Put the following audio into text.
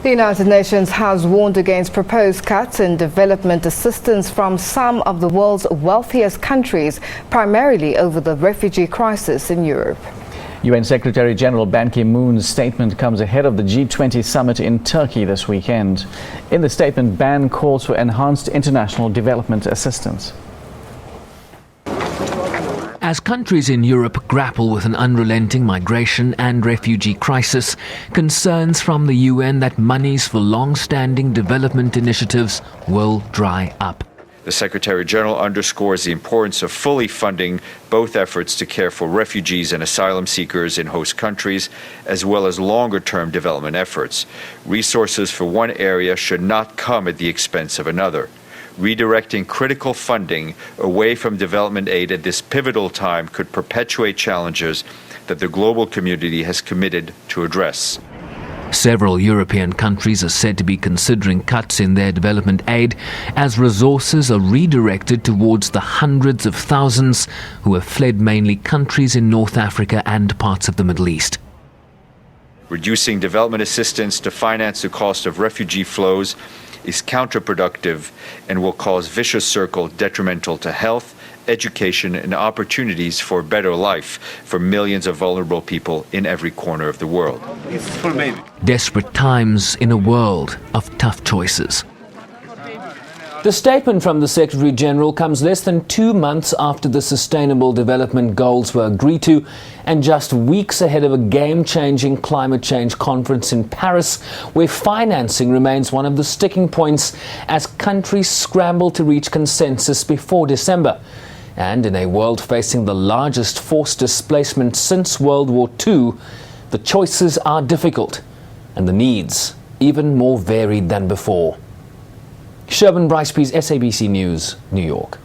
The United Nations has warned against proposed cuts in development assistance from some of the world's wealthiest countries, primarily over the refugee crisis in Europe. UN Secretary-General Ban Ki-moon's statement comes ahead of the G20 Summit in Turkey this weekend. In the statement, Ban calls for enhanced international development assistance. As countries in Europe grapple with an unrelenting migration and refugee crisis, concerns from the UN that monies for long-standing development initiatives will dry up. The Secretary-General underscores the importance of fully funding both efforts to care for refugees and asylum seekers in host countries, as well as longer-term development efforts. Resources for one area should not come at the expense of another. Redirecting critical funding away from development aid at this pivotal time could perpetuate challenges that the global community has committed to address. Several European countries are said to be considering cuts in their development aid as resources are redirected towards the hundreds of thousands who have fled mainly countries in North Africa and parts of the Middle East. Reducing development assistance to finance the cost of refugee flows is counterproductive and will cause vicious circle detrimental to health, education, and opportunities for a better life for millions of vulnerable people in every corner of the world. Desperate times in a world of tough choices. The statement from the Secretary-General comes less than 2 months after the Sustainable Development Goals were agreed to and just weeks ahead of a game-changing climate change conference in Paris, where financing remains one of the sticking points as countries scramble to reach consensus before December. And in a world facing the largest forced displacement since World War II, the choices are difficult and the needs even more varied than before. Bryce-Pease, SABC News, New York.